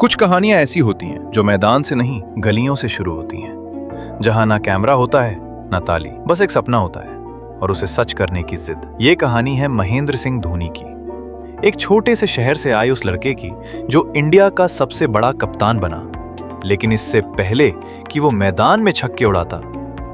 कुछ कहानियां ऐसी होती हैं जो मैदान से नहीं गलियों से शुरू होती हैं, जहां ना कैमरा होता है ना ताली, बस एक सपना होता है और उसे सच करने की जिद। ये कहानी है महेंद्र सिंह धोनी की, एक छोटे से शहर से आए उस लड़के की जो इंडिया का सबसे बड़ा कप्तान बना। लेकिन इससे पहले कि वो मैदान में छक्के उड़ाता,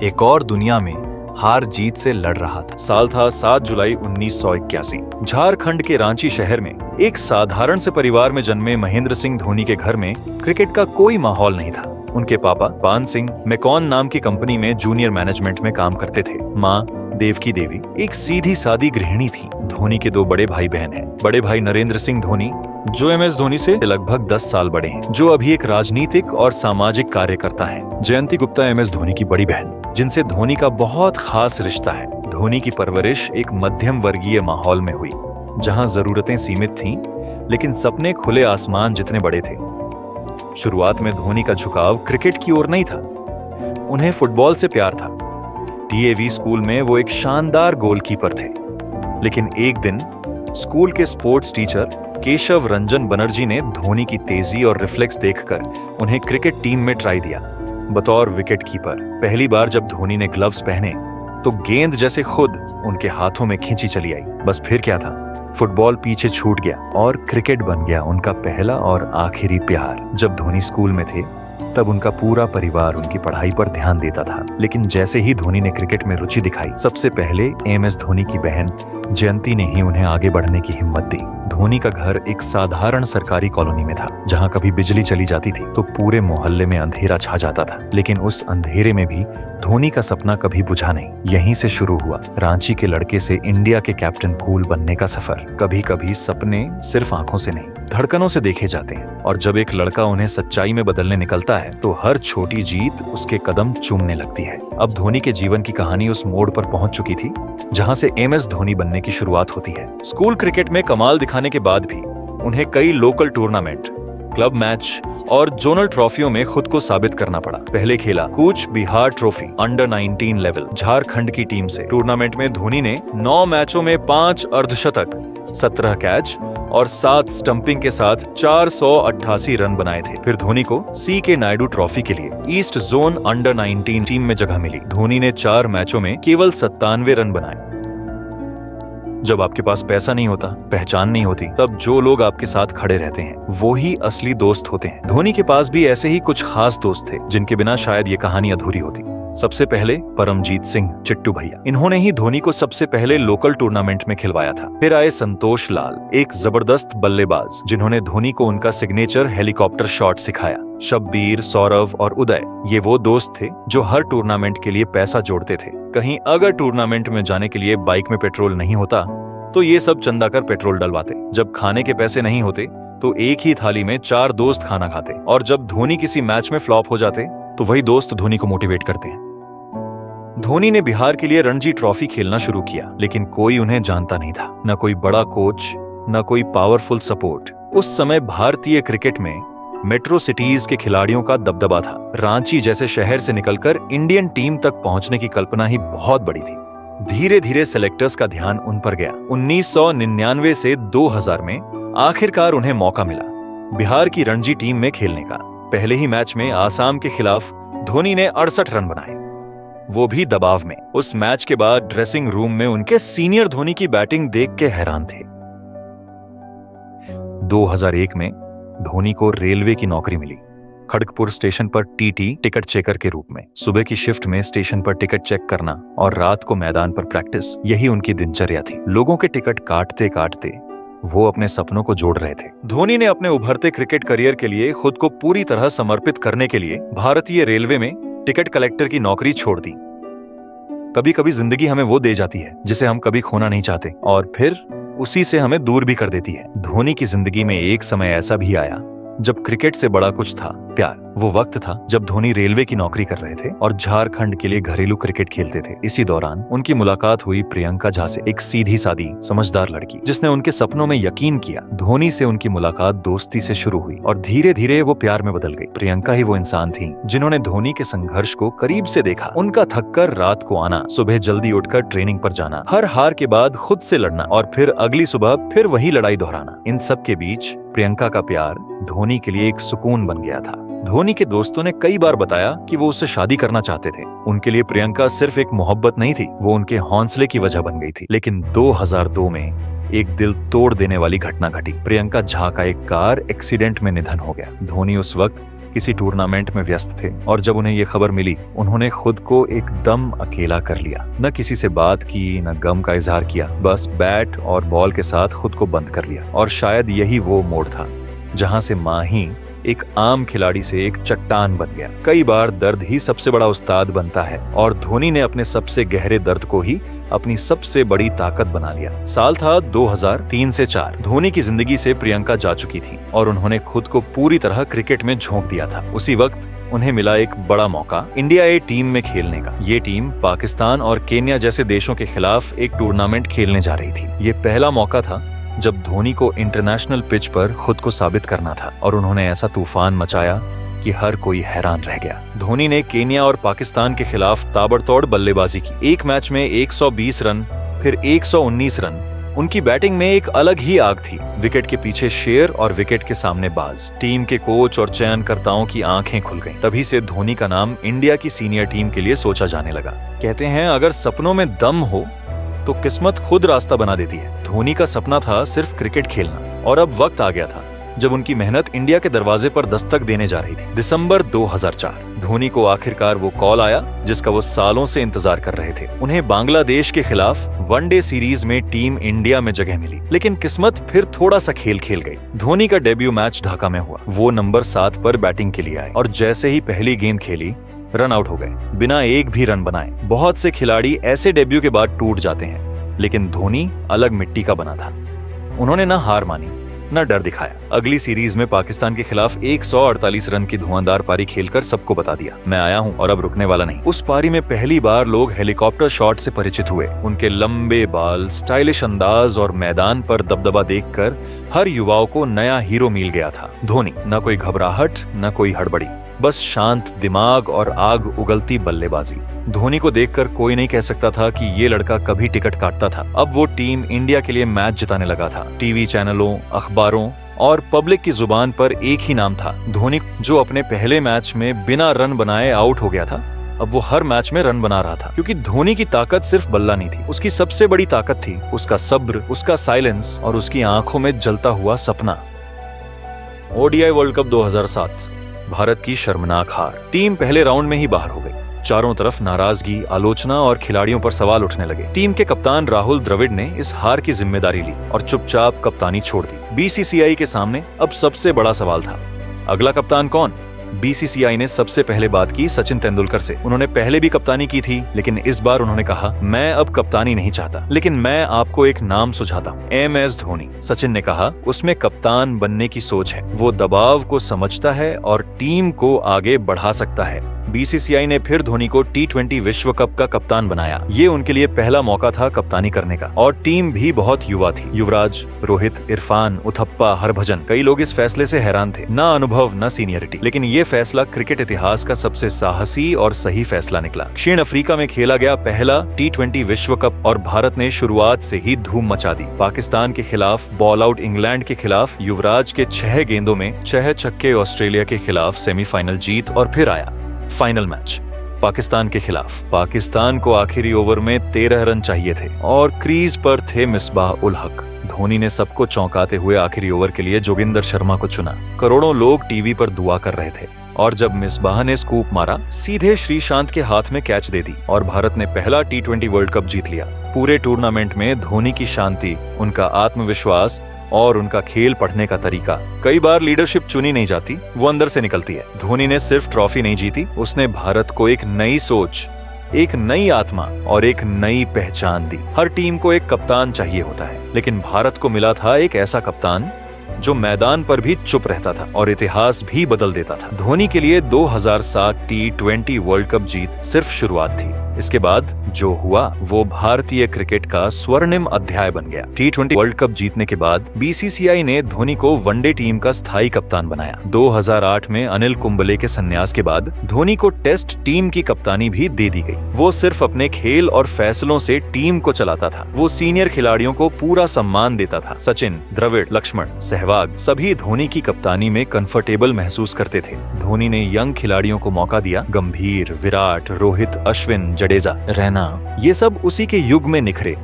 एक और दुनिया में हार जीत से लड़ रहा था। साल था 7 जुलाई 1981। झारखंड के रांची शहर में एक साधारण से परिवार में जन्मे महेंद्र सिंह धोनी के घर में क्रिकेट का कोई माहौल नहीं था। उनके पापा पान सिंह मैकॉन नाम की कंपनी में जूनियर मैनेजमेंट में काम करते थे। माँ देवकी देवी एक सीधी सादी गृहिणी थी। धोनी के 2 बड़े भाई बहन हैं। बड़े भाई नरेंद्र सिंह धोनी जो MS धोनी से लगभग 10 साल बड़े हैं, जो अभी एक राजनीतिक और सामाजिक कार्यकर्ता हैं। जयंती गुप्ता MS धोनी की बड़ी बहन, जिनसे धोनी का बहुत खास रिश्ता है। धोनी की परवरिश एक मध्यम वर्गीय माहौल में हुई, जहां जरूरतें सीमित थीं, लेकिन सपने खुले आसमान जितने बड़े थे। शुरुआत में धोनी का झुकाव क्रिकेट की ओर नहीं था, उन्हें फुटबॉल से प्यार था। DAV स्कूल में वो एक शानदार गोलकीपर थे। लेकिन एक दिन स्कूल के स्पोर्ट्स टीचर केशव रंजन बनर्जी ने धोनी की तेजी और रिफ्लेक्स देखकर उन्हें क्रिकेट टीम में ट्राई दिया बतौर विकेट कीपर। पहली बार जब धोनी ने ग्लव्स पहने तो गेंद जैसे खुद उनके हाथों में खींची चली आई। बस फिर क्या था, फुटबॉल पीछे छूट गया और क्रिकेट बन गया उनका पहला और आखिरी प्यार। जब धोनी स्कूल में थे तब उनका पूरा परिवार उनकी पढ़ाई पर ध्यान देता था। लेकिन जैसे ही धोनी ने क्रिकेट में रुचि दिखाई, सबसे पहले MS धोनी की बहन जयंती ने ही उन्हें आगे बढ़ने की हिम्मत दी। धोनी का घर एक साधारण सरकारी कॉलोनी में था, जहां कभी बिजली चली जाती थी तो पूरे मोहल्ले में अंधेरा छा जाता था। लेकिन उस अंधेरे में भी धोनी का सपना कभी बुझा नहीं। यहीं से शुरू हुआ रांची के लड़के से इंडिया के कैप्टन कूल बनने का सफर। कभी कभी सपने सिर्फ आंखों से नहीं, धड़कनों से देखे जाते हैं, और जब एक लड़का उन्हें सच्चाई में बदलने निकलता है तो हर छोटी जीत उसके कदम चूमने लगती है। अब धोनी के जीवन की कहानी उस मोड़ पर पहुंच चुकी थी जहां से MS धोनी बनने की शुरुआत होती है। स्कूल क्रिकेट में कमाल दिखाने के बाद भी उन्हें कई लोकल टूर्नामेंट, क्लब मैच और जोनल ट्रॉफियों में खुद को साबित करना पड़ा। पहले खेला Cooch Behar trophy under 19 level Jharkhand की टीम से। टूर्नामेंट में धोनी ने 9 मैचों में 5 अर्धशतक, 17 कैच और 7 स्टंपिंग के साथ 488 रन बनाए थे। फिर धोनी को CK नायडू ट्रॉफी के लिए ईस्ट जोन अंडर 19 टीम में जगह मिली। धोनी ने 4 मैचों में केवल 97 रन बनाए। जब आपके पास पैसा नहीं होता, पहचान नहीं होती, तब जो लोग आपके साथ खड़े रहते हैं वो ही असली दोस्त होते हैं। धोनी के पास भी ऐसे ही कुछ खास दोस्त थे जिनके बिना शायद ये कहानी अधूरी होती। सबसे पहले परमजीत सिंह चिट्टू भैया, इन्होंने ही धोनी को सबसे पहले लोकल टूर्नामेंट में खिलवाया था। फिर आए संतोष लाल, एक जबरदस्त बल्लेबाज जिन्होंने धोनी को उनका सिग्नेचर हेलीकॉप्टर शॉट सिखाया। शब्बीर, सौरव और उदय, ये वो दोस्त थे जो हर टूर्नामेंट के लिए पैसा जोड़ते थे। कहीं अगर टूर्नामेंट में जाने के लिए बाइक में पेट्रोल नहीं होता तो ये सब चंदा कर पेट्रोल डलवाते। जब खाने के पैसे नहीं होते तो एक ही थाली में 4 दोस्त खाना खाते। और जब धोनी किसी मैच में फ्लॉप हो जाते तो वही दोस्त धोनी को मोटिवेट करते हैं। धोनी ने बिहार के लिए रणजी ट्रॉफी खेलना शुरू किया, लेकिन कोई उन्हें जानता नहीं था। न कोई बड़ा कोच, न कोई पावरफुल सपोर्ट। उस समय भारतीय क्रिकेट में मेट्रो सिटीज के खिलाड़ियों का दबदबा था। रांची जैसे शहर से निकलकर इंडियन टीम तक पहुंचने की कल्पना ही बहुत बड़ी थी। धीरे धीरे सेलेक्टर्स का ध्यान उन पर गया। 1999 से 2000 में आखिरकार उन्हें मौका मिला बिहार की रणजी टीम में खेलने का। पहले ही मैच में आसाम के खिलाफ धोनी ने 68 रन बनाए, वो भी दबाव में। उस मैच के बाद ड्रेसिंग रूम में उनके सीनियर धोनी की बैटिंग देख के हैरान थे। 2001 में धोनी को रेलवे की नौकरी मिली, खड़गपुर स्टेशन पर TT टिकट चेकर के रूप में। सुबह की शिफ्ट में स्टेशन पर टिकट चेक करना और रात को मैदान पर प्रैक्टिस, यही उनकी दिनचर्या थी। लोगों के टिकट काटते काटते वो अपने सपनों को जोड़ रहे थे। धोनी ने अपने उभरते क्रिकेट करियर के लिए खुद को पूरी तरह समर्पित करने के लिए भारतीय रेलवे में टिकट कलेक्टर की नौकरी छोड़ दी। कभी कभी जिंदगी हमें वो दे जाती है जिसे हम कभी खोना नहीं चाहते, और फिर उसी से हमें दूर भी कर देती है। धोनी की जिंदगी में एक समय ऐसा भी आया जब क्रिकेट से बड़ा कुछ था प्यार। वो वक्त था जब धोनी रेलवे की नौकरी कर रहे थे और झारखंड के लिए घरेलू क्रिकेट खेलते थे। इसी दौरान उनकी मुलाकात हुई प्रियंका झा से, एक सीधी सादी समझदार लड़की जिसने उनके सपनों में यकीन किया। धोनी से उनकी मुलाकात दोस्ती से शुरू हुई और धीरे धीरे वो प्यार में बदल गई। प्रियंका ही वो इंसान थी जिन्होंने धोनी के संघर्ष को करीब से देखा, उनका थककर रात को आना, सुबह जल्दी उठकर ट्रेनिंग पर जाना, हर हार के बाद खुद से लड़ना और फिर अगली सुबह फिर वही लड़ाई दोहराना। इन सब के बीच प्रियंका का प्यार धोनी के लिए एक सुकून बन गया था। धोनी के दोस्तों ने कई बार बताया कि वो उससे शादी करना चाहते थे। उनके लिए प्रियंका सिर्फ एक मोहब्बत नहीं थी, वो उनके हौसले की वजह बन गई थी। लेकिन 2002 में एक दिल तोड़ देने वाली घटना घटी। प्रियंका झा का एक कार एक्सीडेंट में निधन हो गया। धोनी उस वक्त किसी टूर्नामेंट में व्यस्त थे और जब उन्हें ये खबर मिली, उन्होंने खुद को एकदम अकेला कर लिया। न किसी से बात की, न गम का इजहार किया, बस बैट और बॉल के साथ खुद को बंद कर लिया। और शायद यही वो मोड़ था जहां से माही एक आम खिलाड़ी से एक चट्टान बन गया। कई बार दर्द ही सबसे बड़ा उस्ताद बनता है और धोनी ने अपने सबसे गहरे दर्द को ही अपनी सबसे बड़ी ताकत बना लिया। साल था 2003 से 4। धोनी की जिंदगी से प्रियंका जा चुकी थी और उन्होंने खुद को पूरी तरह क्रिकेट में झोंक दिया था। उसी वक्त उन्हें मिला एक बड़ा मौका इंडिया ए टीम में खेलने का। ये टीम पाकिस्तान और केन्या जैसे देशों के खिलाफ एक टूर्नामेंट खेलने जा रही थी। ये पहला मौका था जब धोनी को इंटरनेशनल पिच पर खुद को साबित करना था और उन्होंने ऐसा तूफान मचाया कि हर कोई हैरान रह गया। धोनी ने केन्या और पाकिस्तान के खिलाफ ताबड़तोड़ बल्लेबाजी की। एक मैच में 120 रन, फिर 119 रन। उनकी बैटिंग में एक अलग ही आग थी। विकेट के पीछे शेर और विकेट के सामने बाज। टीम के कोच और चयनकर्ताओं की आंखें खुल गईं। तभी से धोनी का नाम इंडिया की सीनियर टीम के लिए सोचा जाने लगा। कहते हैं अगर सपनों में दम हो तो किस्मत खुद रास्ता बना देती है। धोनी का सपना था सिर्फ क्रिकेट खेलना और अब वक्त आ गया था जब उनकी मेहनत इंडिया के दरवाजे पर दस्तक देने जा रही थी। दिसंबर 2004 धोनी को आखिरकार वो कॉल आया जिसका वो सालों से इंतजार कर रहे थे। उन्हें बांग्लादेश के खिलाफ वनडे सीरीज में टीम इंडिया में जगह मिली, लेकिन किस्मत फिर थोड़ा सा खेल खेल गई। धोनी का डेब्यू मैच ढाका में हुआ। वो नंबर 7 पर बैटिंग के लिए आए और जैसे ही पहली गेंद खेली रन आउट हो गए, बिना एक भी रन बनाए। बहुत से खिलाड़ी ऐसे डेब्यू के बाद टूट जाते हैं, लेकिन धोनी अलग मिट्टी का बना था। उन्होंने न हार मानी न डर दिखाया। अगली सीरीज में पाकिस्तान के खिलाफ 148 रन की धुआंधार पारी खेलकर सबको बता दिया, मैं आया हूं और अब रुकने वाला नहीं। उस पारी में पहली बार लोग हेलीकॉप्टर शॉट से परिचित हुए। उनके लंबे बाल, स्टाइलिश अंदाज और मैदान पर दबदबा देखकर हर युवाओं को नया हीरो मिल गया था। धोनी, न कोई घबराहट न कोई हड़बड़ी, बस शांत दिमाग और आग उगलती बल्लेबाजी। धोनी को देखकर कोई नहीं कह सकता था कि ये लड़का कभी टिकट काटता था। अब वो टीम इंडिया के लिए मैच जिताने लगा था। टीवी चैनलों, अखबारों और पब्लिक की जुबान पर एक ही नाम था, धोनी। जो अपने पहले मैच में बिना रन बनाए आउट हो गया था, अब वो हर मैच में रन बना रहा था। क्योंकि धोनी की ताकत सिर्फ बल्ला नहीं थी, उसकी सबसे बड़ी ताकत थी उसका सब्र, उसका साइलेंस और उसकी आंखों में जलता हुआ सपना। ओडीआई वर्ल्ड कप 2007, भारत की शर्मनाक हार। टीम पहले राउंड में ही बाहर हो गई। चारों तरफ नाराजगी, आलोचना और खिलाड़ियों पर सवाल उठने लगे। टीम के कप्तान राहुल द्रविड़ ने इस हार की जिम्मेदारी ली और चुपचाप कप्तानी छोड़ दी। बीसीसीआई के सामने अब सबसे बड़ा सवाल था, अगला कप्तान कौन? बीसीसीआई ने सबसे पहले बात की सचिन तेंदुलकर से। उन्होंने पहले भी कप्तानी की थी, लेकिन इस बार उन्होंने कहा, मैं अब कप्तानी नहीं चाहता, लेकिन मैं आपको एक नाम सुझाता हूँ, MS धोनी। सचिन ने कहा, उसमें कप्तान बनने की सोच है, वो दबाव को समझता है और टीम को आगे बढ़ा सकता है। बीसीसीआई ने फिर धोनी को T20 विश्व कप का कप्तान बनाया। ये उनके लिए पहला मौका था कप्तानी करने का और टीम भी बहुत युवा थी। युवराज, रोहित, इरफान, उथप्पा, हरभजन, कई लोग इस फैसले से हैरान थे। ना अनुभव न सीनियरिटी, लेकिन ये फैसला क्रिकेट इतिहास का सबसे साहसी और सही फैसला निकला। दक्षिण अफ्रीका में खेला गया पहला T20 विश्व कप और भारत ने शुरुआत से ही धूम मचा दी। पाकिस्तान के खिलाफ बॉल आउट इंग्लैंड के खिलाफ युवराज के 6 गेंदों में 6 छक्के, ऑस्ट्रेलिया के खिलाफ सेमीफाइनल जीत और फिर आया फाइनल मैच पाकिस्तान के खिलाफ। पाकिस्तान को आखिरी ओवर में 13 रन चाहिए थे और क्रीज पर थे मिसबाह उल हक। धोनी ने सबको चौंकाते हुए आखिरी ओवर के लिए जोगिंदर शर्मा को चुना। करोड़ों लोग टीवी पर दुआ कर रहे थे और जब मिसबाह ने स्कूप मारा, सीधे श्रीशांत के हाथ में कैच दे दी और भारत ने पहला T20 वर्ल्ड कप जीत लिया। पूरे टूर्नामेंट में धोनी की शांति, उनका आत्मविश्वास और उनका खेल पढ़ने का तरीका। कई बार लीडरशिप चुनी नहीं जाती, वो अंदर से निकलती है। धोनी ने सिर्फ ट्रॉफी नहीं जीती, उसने भारत को एक नई सोच, एक नई आत्मा और एक नई पहचान दी। हर टीम को एक कप्तान चाहिए होता है, लेकिन भारत को मिला था एक ऐसा कप्तान जो मैदान पर भी चुप रहता था और इतिहास भी बदल देता था। धोनी के लिए 2007 T20 वर्ल्ड कप जीत सिर्फ शुरुआत थी। इसके बाद जो हुआ वो भारतीय क्रिकेट का स्वर्णिम अध्याय बन गया। T20 वर्ल्ड कप जीतने के बाद BCCI ने धोनी को वनडे टीम का स्थायी कप्तान बनाया। 2008 में अनिल कुंबले के संन्यास के बाद धोनी को टेस्ट टीम की कप्तानी भी दे दी गई। वो सिर्फ अपने खेल और फैसलों से टीम को चलाता था। वो सीनियर खिलाड़ियों को पूरा सम्मान देता था। सचिन, द्रविड़, लक्ष्मण, सहवाग सभी धोनी की कप्तानी में कंफर्टेबल महसूस करते थे। धोनी ने यंग खिलाड़ियों को मौका दिया। गंभीर, विराट, रोहित, अश्विन, जडेजा, रैना, ये सब उसी के युग में निखरे।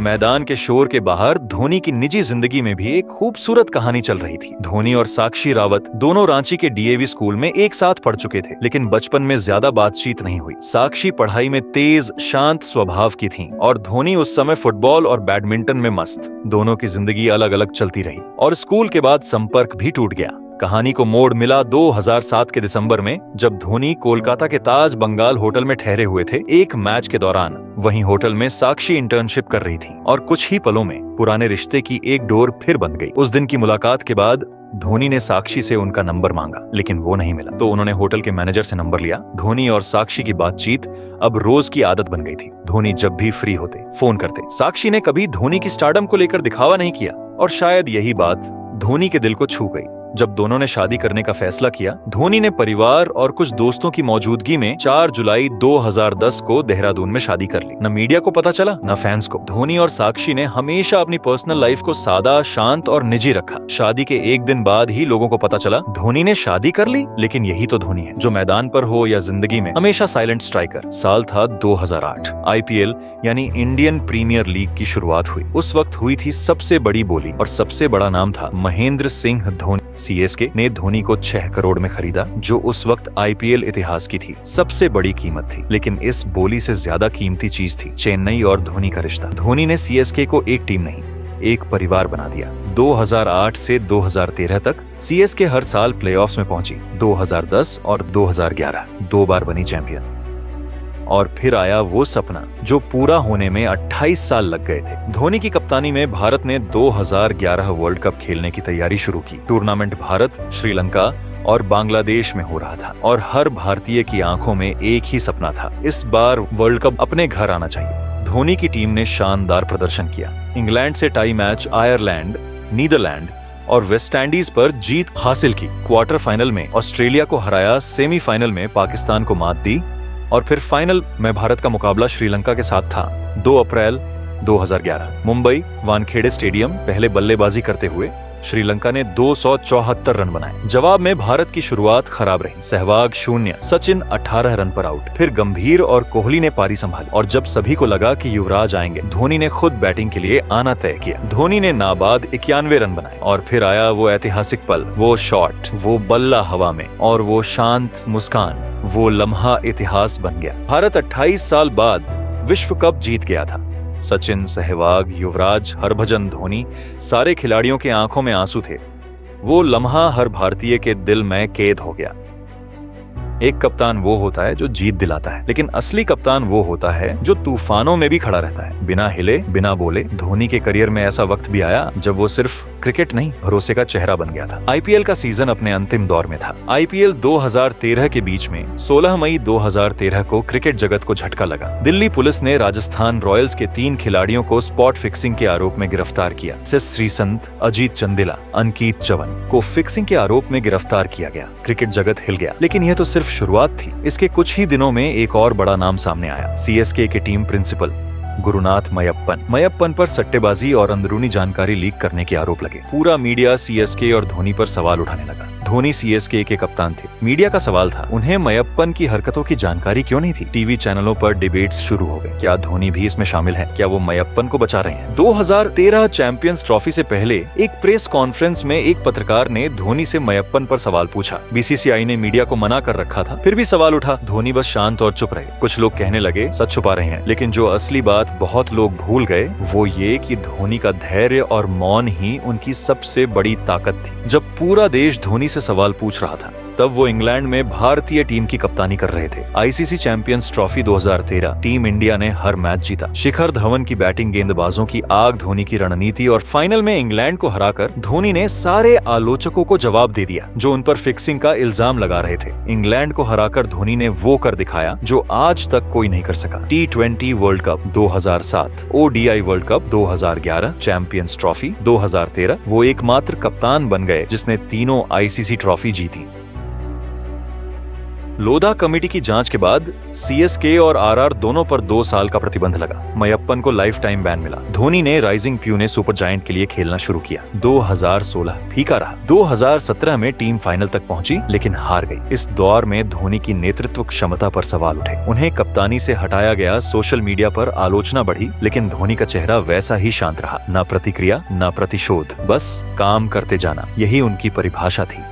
मैदान के शोर के बाहर धोनी की निजी जिंदगी में भी एक खूबसूरत कहानी चल रही थी। धोनी और साक्षी रावत दोनों रांची के DAV स्कूल में एक साथ पढ़ चुके थे, लेकिन बचपन में ज्यादा बातचीत नहीं हुई। साक्षी पढ़ाई में तेज, शांत स्वभाव की थी और धोनी उस समय फुटबॉल और बैडमिंटन में मस्त। दोनों की जिंदगी अलग अलग चलती रही और स्कूल के बाद संपर्क भी टूट गया। कहानी को मोड़ मिला 2007 के दिसंबर में, जब धोनी कोलकाता के ताज बंगाल होटल में ठहरे हुए थे एक मैच के दौरान। वहीं होटल में साक्षी इंटर्नशिप कर रही थी और कुछ ही पलों में पुराने रिश्ते की एक डोर फिर बंध गई। उस दिन की मुलाकात के बाद धोनी ने साक्षी से उनका नंबर मांगा, लेकिन वो नहीं मिला, तो उन्होंने होटल के मैनेजर से नंबर लिया। धोनी और साक्षी की बातचीत अब रोज की आदत बन गई थी। धोनी जब भी फ्री होते फोन करते। साक्षी ने कभी धोनी की स्टारडम को लेकर दिखावा नहीं किया और शायद यही बात धोनी के दिल को छू गई। जब दोनों ने शादी करने का फैसला किया, धोनी ने परिवार और कुछ दोस्तों की मौजूदगी में 4 जुलाई 2010 को देहरादून में शादी कर ली। न मीडिया को पता चला, न फैंस को। धोनी और साक्षी ने हमेशा अपनी पर्सनल लाइफ को सादा, शांत और निजी रखा। शादी के एक दिन बाद ही लोगों को पता चला धोनी ने शादी कर ली, लेकिन यही तो धोनी है जो मैदान पर हो या जिंदगी में हमेशा साइलेंट स्ट्राइकर। साल था 2008। IPL यानी इंडियन प्रीमियर लीग की शुरुआत हुई। उस वक्त हुई थी सबसे बड़ी बोली और सबसे बड़ा नाम था महेंद्र सिंह धोनी। CSK ने धोनी को 6 करोड़ में खरीदा, जो उस वक्त IPL इतिहास की थी सबसे बड़ी कीमत थी। लेकिन इस बोली से ज्यादा कीमती चीज थी चेन्नई और धोनी का रिश्ता। धोनी ने CSK को एक टीम नहीं, एक परिवार बना दिया। 2008 से 2013 तक CSK हर साल प्लेऑफ्स में पहुंची। 2010 और 2011 2 बार बनी चैंपियन। और फिर आया वो सपना जो पूरा होने में 28 साल लग गए थे। धोनी की कप्तानी में भारत ने 2011 वर्ल्ड कप खेलने की तैयारी शुरू की। टूर्नामेंट भारत, श्रीलंका और बांग्लादेश में हो रहा था और हर भारतीय की आंखों में एक ही सपना था, इस बार वर्ल्ड कप अपने घर आना चाहिए। धोनी की टीम ने शानदार प्रदर्शन किया। इंग्लैंड से टाई मैच, आयरलैंड, नीदरलैंड और वेस्ट इंडीज पर जीत हासिल की। क्वार्टर फाइनल में ऑस्ट्रेलिया को हराया, सेमीफाइनल में पाकिस्तान को मात दी और फिर फाइनल में भारत का मुकाबला श्रीलंका के साथ था। 2 अप्रैल 2011 मुंबई वानखेड़े स्टेडियम। पहले बल्लेबाजी करते हुए श्रीलंका ने 274 रन बनाए। जवाब में भारत की शुरुआत खराब रही। सहवाग 0, सचिन 18 रन पर आउट। फिर गंभीर और कोहली ने पारी संभाली और जब सभी को लगा कि युवराज आएंगे, धोनी ने खुद बैटिंग के लिए आना तय किया। धोनी ने नाबाद 91 रन बनाए और फिर आया वो ऐतिहासिक पल, वो शॉट, वो बल्ला हवा में और वो शांत मुस्कान। वो लम्हा इतिहास बन गया। भारत 28 साल बाद विश्व कप जीत गया था। सचिन, सहवाग, युवराज, हरभजन, धोनी, सारे खिलाड़ियों के आंखों में आंसू थे। वो लम्हा हर भारतीय के दिल में कैद हो गया। एक कप्तान वो होता है जो जीत दिलाता है, लेकिन असली कप्तान वो होता है जो तूफानों में भी खड़ा रहता है, बिना हिले, बिना बोले। धोनी के करियर में ऐसा वक्त भी आया जब वो सिर्फ क्रिकेट नहीं, भरोसे का चेहरा बन गया था। IPL का सीजन अपने अंतिम दौर में था। IPL 2013 के बीच में 16 मई 2013 को क्रिकेट जगत को झटका लगा। दिल्ली पुलिस ने राजस्थान रॉयल्स के 3 खिलाड़ियों को स्पॉट फिक्सिंग के आरोप में गिरफ्तार किया। एस श्रीसंत, अजीत चंदेला, अंकित चवन को फिक्सिंग के आरोप में गिरफ्तार किया गया। क्रिकेट जगत हिल गया, लेकिन यह तो सिर्फ शुरुआत थी। इसके कुछ ही दिनों में एक और बड़ा नाम सामने आया। CSK के टीम प्रिंसिपल गुरुनाथ मयप्पन पर सट्टेबाजी और अंदरूनी जानकारी लीक करने के आरोप लगे। पूरा मीडिया CSK और धोनी पर सवाल उठाने लगा। धोनी CSK के कप्तान थे। मीडिया का सवाल था, उन्हें मयप्पन की हरकतों की जानकारी क्यों नहीं थी? टीवी चैनलों पर डिबेट्स शुरू हो गए। क्या धोनी भी इसमें शामिल है? क्या वो मयप्पन को बचा रहे हैं? 2013 चैंपियंस ट्रॉफी से पहले एक प्रेस कॉन्फ्रेंस में एक पत्रकार ने धोनी से मयप्पन पर सवाल पूछा। BCCI ने मीडिया को मना कर रखा था, फिर भी सवाल उठा। धोनी बस शांत और चुप रहे। कुछ लोग कहने लगे सच छुपा रहे हैं, लेकिन जो असली बात बहुत लोग भूल गए वो ये कि धोनी का धैर्य और मौन ही उनकी सबसे बड़ी ताकत थी। जब पूरा देश धोनी से सवाल पूछ रहा था, तब वो इंग्लैंड में भारतीय टीम की कप्तानी कर रहे थे। ICC champions trophy 2013 team India ने हर मैच जीता। शिखर धवन की बैटिंग, गेंदबाजों की आग, धोनी की रणनीति और फाइनल में इंग्लैंड को हराकर धोनी ने सारे आलोचकों को जवाब दे दिया जो उन पर फिक्सिंग का इल्जाम लगा रहे थे। इंग्लैंड को हराकर धोनी ने वो कर दिखाया जो आज तक कोई नहीं कर सका। T20 world cup 2007, ODI world cup 2011, champions trophy 2013, वो एकमात्र कप्तान बन गए जिसने तीनों आईसीसी ट्रॉफी जीती। लोधा कमेटी की जांच के बाद CSK और RR दोनों पर 2 साल का प्रतिबंध लगा। मयप्पन को लाइफ टाइम बैन मिला। धोनी ने राइजिंग प्यूने सुपर जायंट के लिए खेलना शुरू किया। 2016 फीका रहा। 2017 में टीम फाइनल तक पहुंची लेकिन हार गई। इस दौर में धोनी की नेतृत्व क्षमता पर सवाल उठे। उन्हें कप्तानी से हटाया गया। सोशल मीडिया पर आलोचना बढ़ी लेकिन धोनी का चेहरा वैसा ही शांत रहा। न प्रतिक्रिया, न प्रतिशोध, बस काम करते जाना, यही उनकी परिभाषा थी।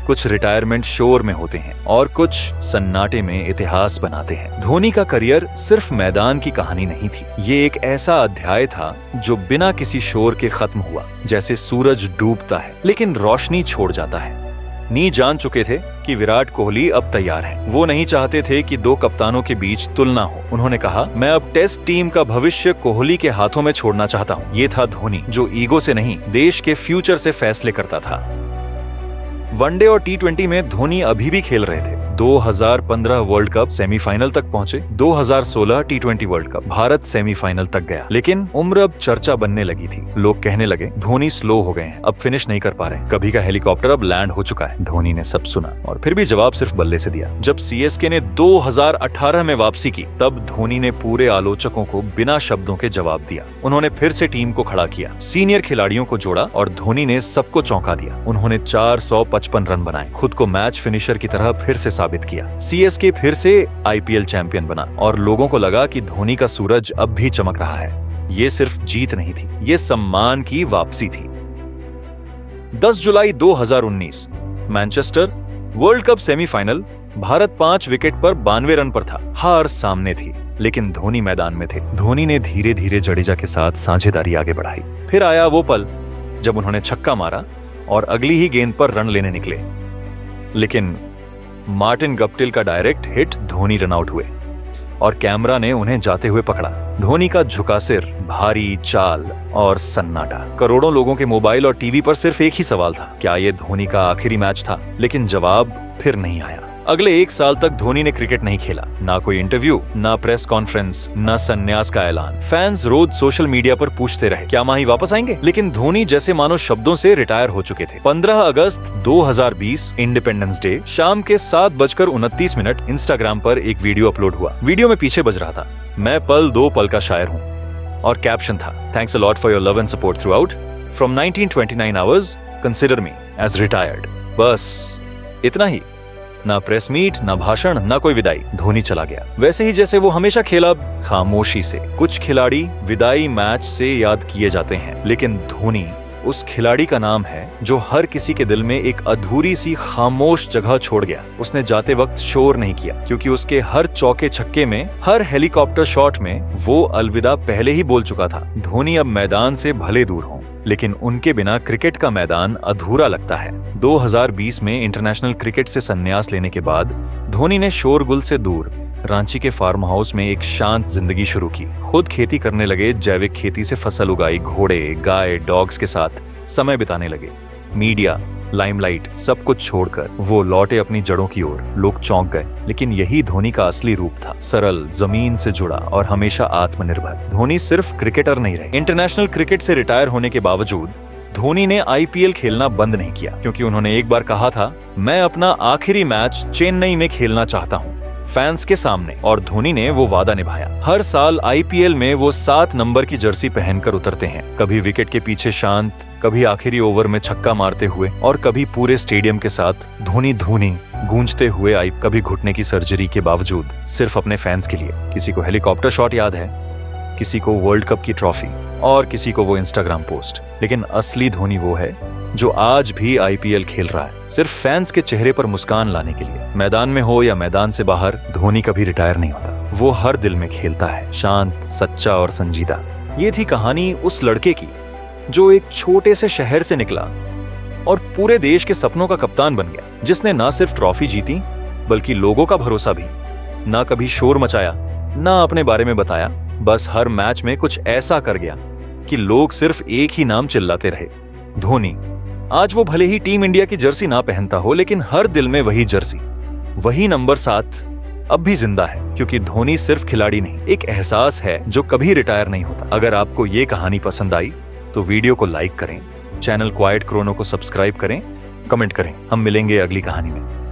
कुछ रिटायरमेंट शोर में होते हैं और कुछ सन्नाटे में इतिहास बनाते हैं। धोनी का करियर सिर्फ मैदान की कहानी नहीं थी। ये एक ऐसा अध्याय था जो बिना किसी शोर के खत्म हुआ। जैसे सूरज डूबता है लेकिन रोशनी छोड़ जाता है। नी जान चुके थे कि विराट कोहली अब तैयार हैं। वो नहीं चाहते थे कि 2 कप्तानों के बीच तुलना हो। उन्होंने कहा, मैं अब टेस्ट टीम का भविष्य कोहली के हाथों में छोड़ना चाहता हूँ। ये था धोनी जो ईगो से नहीं, देश के फ्यूचर से फैसले करता था। वनडे और T20 में धोनी अभी भी खेल रहे थे। 2015 वर्ल्ड कप सेमीफाइनल तक पहुंचे। 2016 T20 world cup Bharat semifinal तक गया। लेकिन उम्र अब चर्चा बनने लगी थी। लोग कहने लगे धोनी स्लो हो गए हैं, अब फिनिश नहीं कर पा रहे। कभी का हेलीकॉप्टर अब लैंड हो चुका है। धोनी ने सब सुना और फिर भी जवाब सिर्फ बल्ले से दिया। जब CSK ने 2018 में वापसी की तब धोनी ने पूरे आलोचकों को बिना शब्दों के जवाब दिया। उन्होंने फिर से टीम को खड़ा किया, सीनियर खिलाड़ियों को जोड़ा और धोनी ने सबको चौंका दिया। उन्होंने 455 रन बनाए, खुद को मैच फिनिशर की तरह फिर से साबित किया। CSK फिर से IPL चैंपियन बना और लोगों को लगा कि धोनी का सूरज अब भी चमक रहा है। ये सिर्फ जीत नहीं थी, ये सम्मान की वापसी थी। 10 जुलाई 2019 Manchester world cup semifinal. Bharat 5 wicket पर 92 रन पर था। हार सामने थी लेकिन धोनी मैदान में थे। धोनी ने धीरे धीरे जडेजा के साथ साझेदारी आगे बढ़ाई। फिर आया वो पल जब उन्होंने छक्का मारा और अगली ही गेंद पर रन लेने निकले, लेकिन मार्टिन गप्टिल का direct hit Dhoni run out हुए और कैमरा ने उन्हें जाते हुए पकड़ा। धोनी का झुका सिर, भारी चाल और सन्नाटा। करोड़ों लोगों के मोबाइल और टीवी पर सिर्फ एक ही सवाल था, क्या ये धोनी का आखिरी मैच था? लेकिन जवाब फिर नहीं आया। अगले 1 साल तक धोनी ने क्रिकेट नहीं खेला। ना कोई इंटरव्यू, ना प्रेस कॉन्फ्रेंस, ना संन्यास का ऐलान। फैंस रोज सोशल मीडिया पर पूछते रहे, क्या माही वापस आएंगे? लेकिन धोनी जैसे मानो शब्दों से रिटायर हो चुके थे। 15 अगस्त 2020 इंडिपेंडेंस डे शाम के 7:29 इंस्टाग्राम पर एक वीडियो अपलोड हुआ। वीडियो में पीछे बज रहा था, मैं पल 2 पल का शायर हूँ, और कैप्शन था, thanks a lot for your love and support throughout. From 1929 ours consider me as retired. बस इतना ही। ना प्रेस मीट, ना भाषण, ना कोई विदाई। धोनी चला गया वैसे ही जैसे वो हमेशा खेला, खामोशी से। कुछ खिलाड़ी विदाई मैच से याद किए जाते हैं, लेकिन धोनी उस खिलाड़ी का नाम है जो हर किसी के दिल में एक अधूरी सी खामोश जगह छोड़ गया। उसने जाते वक्त शोर नहीं किया क्योंकि उसके हर चौके छक्के में, हर हेलीकॉप्टर शॉट में वो अलविदा पहले ही बोल चुका था। धोनी अब मैदान से भले दूर हों, लेकिन उनके बिना क्रिकेट का मैदान अधूरा लगता है। 2020 में इंटरनेशनल क्रिकेट से संन्यास लेने के बाद धोनी ने शोरगुल से दूर रांची के फार्म हाउस में एक शांत जिंदगी शुरू की। खुद खेती करने लगे, जैविक खेती से फसल उगाई, घोड़े, गाय, डॉग्स के साथ समय बिताने लगे। मीडिया, लाइमलाइट सब कुछ छोड़कर वो लौटे अपनी जड़ों की ओर। लोग चौंक गए, लेकिन यही धोनी का असली रूप था। सरल, जमीन से जुड़ा और हमेशा आत्मनिर्भर। धोनी सिर्फ क्रिकेटर नहीं रहे। इंटरनेशनल क्रिकेट से रिटायर होने के बावजूद धोनी ने IPL खेलना बंद नहीं किया, क्योंकि उन्होंने एक बार कहा था, मैं अपना आखिरी मैच चेन्नई में खेलना चाहता हूँ, फैंस के सामने। और धोनी ने वो वादा निभाया। हर साल IPL में वो 7 नंबर की जर्सी पहनकर उतरते हैं, कभी विकेट के पीछे शांत, कभी आखिरी ओवर में छक्का मारते हुए, और कभी पूरे स्टेडियम के साथ धोनी धोनी गूंजते हुए आई। कभी घुटने की सर्जरी के बावजूद सिर्फ अपने फैंस के लिए। किसी को हेलीकॉप्टर शॉट याद है, किसी को वर्ल्ड कप की ट्रॉफी, और किसी को वो इंस्टाग्राम पोस्ट। लेकिन असली धोनी वो है जो आज भी IPL खेल रहा है, सिर्फ फैंस के चेहरे पर मुस्कान लाने के लिए। मैदान में हो या मैदान से बाहर, धोनी कभी रिटायर नहीं होता। वो हर दिल में खेलता है, शांत, सच्चा और संजीदा। ये थी कहानी उस लड़के की जो एक छोटे से शहर से निकला, और पूरे देश के सपनों का कप्तान बन गया, जिसने ना सिर्फ ट्रॉफी जीती बल्कि लोगों का भरोसा भी। ना कभी शोर मचाया, ना अपने बारे में बताया, बस हर मैच में कुछ ऐसा कर गया कि लोग सिर्फ एक ही नाम चिल्लाते रहे, धोनी। आज वो भले ही टीम इंडिया की जर्सी ना पहनता हो, लेकिन हर दिल में वही जर्सी, वही नंबर 7 अब भी जिंदा है, क्योंकि धोनी सिर्फ खिलाड़ी नहीं, एक एहसास है जो कभी रिटायर नहीं होता। अगर आपको ये कहानी पसंद आई तो वीडियो को लाइक करें, चैनल क्वाइट क्रोनो को सब्सक्राइब करें, कमेंट करें। हम मिलेंगे अगली कहानी में।